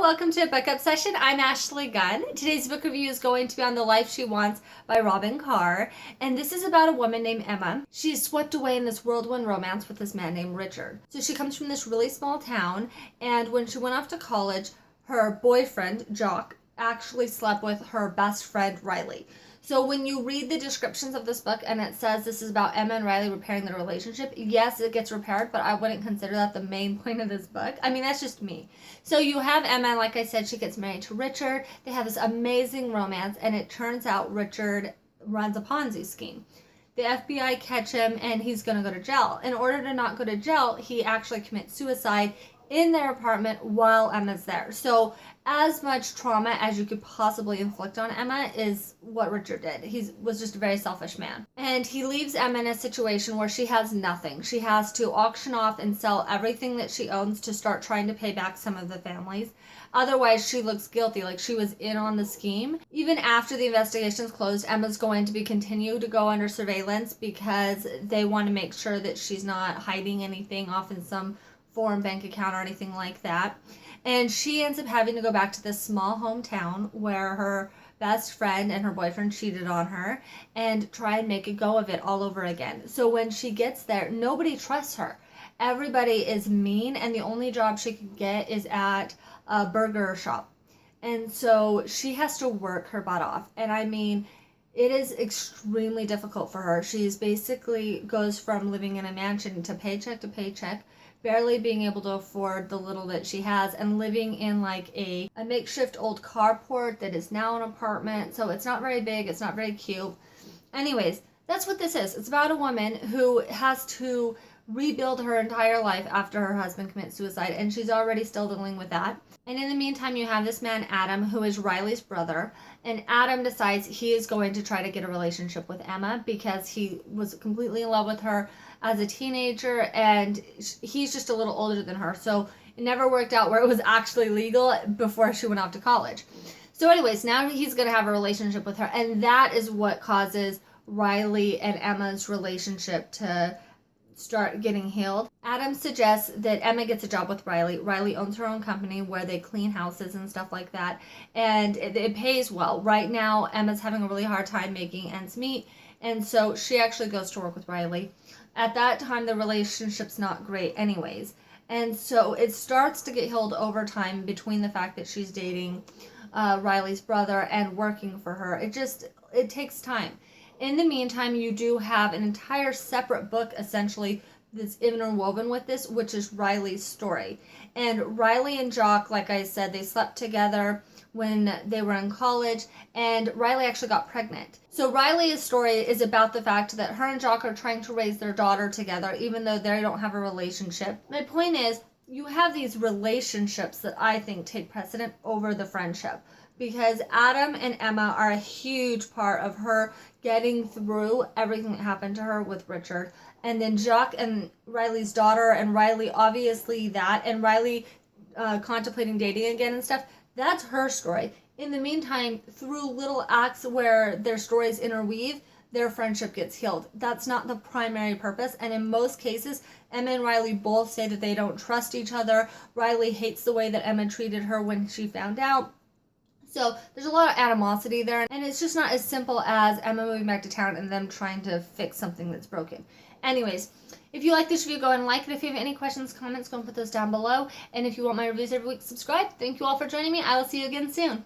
welcome to a book up session. I'm Ashley Gunn. Today's book review is going to be on The Life She Wants by Robyn Carr, and this is about a woman named Emma. She's swept away in this whirlwind romance with this man named Richard. So she comes from this really small town, and when she went off to college, her boyfriend, Jock, actually slept with her best friend, Riley. So when you read the descriptions of this book and it says this is about Emma and Riley repairing their relationship, yes, it gets repaired, but I wouldn't consider that the main point of this book. I mean, that's just me. So you have Emma, like I said, she gets married to Richard. They have this amazing romance, and it turns out Richard runs a Ponzi scheme. The FBI catch him, and he's going to go to jail. In order to not go to jail, he actually commits suicide in their apartment while Emma's there. So as much trauma as you could possibly inflict on Emma is what Richard did. He was just a very selfish man. And he leaves Emma in a situation where she has nothing. She has to auction off and sell everything that she owns to start trying to pay back some of the families. Otherwise, she looks guilty, like she was in on the scheme. Even after the investigation's closed, Emma's going to be continued to go under surveillance because they want to make sure that she's not hiding anything off in some foreign bank account or anything like that. And she ends up having to go back to this small hometown where her best friend and her boyfriend cheated on her and try and make a go of it all over again. So when she gets there, nobody trusts her. Everybody is mean, and the only job she can get is at a burger shop. And so she has to work her butt off. And I mean, it is extremely difficult for her. She's basically goes from living in a mansion to paycheck, barely being able to afford the little that she has, and living in like a makeshift old carport that is now an apartment. So it's not very big, it's not very cute. Anyways, that's what this is. It's about a woman who has to rebuild her entire life after her husband commits suicide, and she's already still dealing with that. And in the meantime, you have this man, Adam, who is Riley's brother, and Adam decides he is going to try to get a relationship with Emma because he was completely in love with her as a teenager, and he's just a little older than her, so it never worked out where it was actually legal before she went off to college. So anyways, now he's going to have a relationship with her, and that is what causes Riley and Emma's relationship to start getting healed. Adam suggests that Emma gets a job with Riley. Riley owns her own company where they clean houses and stuff like that, and it pays well. Right now, Emma's having a really hard time making ends meet, and so she actually goes to work with Riley. At that time, the relationship's not great anyways, and so it starts to get healed over time between the fact that she's dating Riley's brother and working for her. It takes time. In the meantime, you do have an entire separate book, essentially, that's interwoven with this, which is Riley's story. And Riley and Jock, like I said, they slept together when they were in college, and Riley actually got pregnant. So Riley's story is about the fact that her and Jock are trying to raise their daughter together, even though they don't have a relationship. My point is, you have these relationships that I think take precedent over the friendship, because Adam and Emma are a huge part of her getting through everything that happened to her with Richard. And then Jock and Riley's daughter, and Riley obviously that, and Riley contemplating dating again and stuff, that's her story. In the meantime, through little acts where their stories interweave, their friendship gets healed. That's not the primary purpose, and in most cases, Emma and Riley both say that they don't trust each other. Riley hates the way that Emma treated her when she found out. So there's a lot of animosity there, and it's just not as simple as Emma moving back to town and them trying to fix something that's broken. Anyways, if you like this video, go ahead and like it. If you have any questions, comments, go and put those down below. And if you want my reviews every week, subscribe. Thank you all for joining me. I will see you again soon.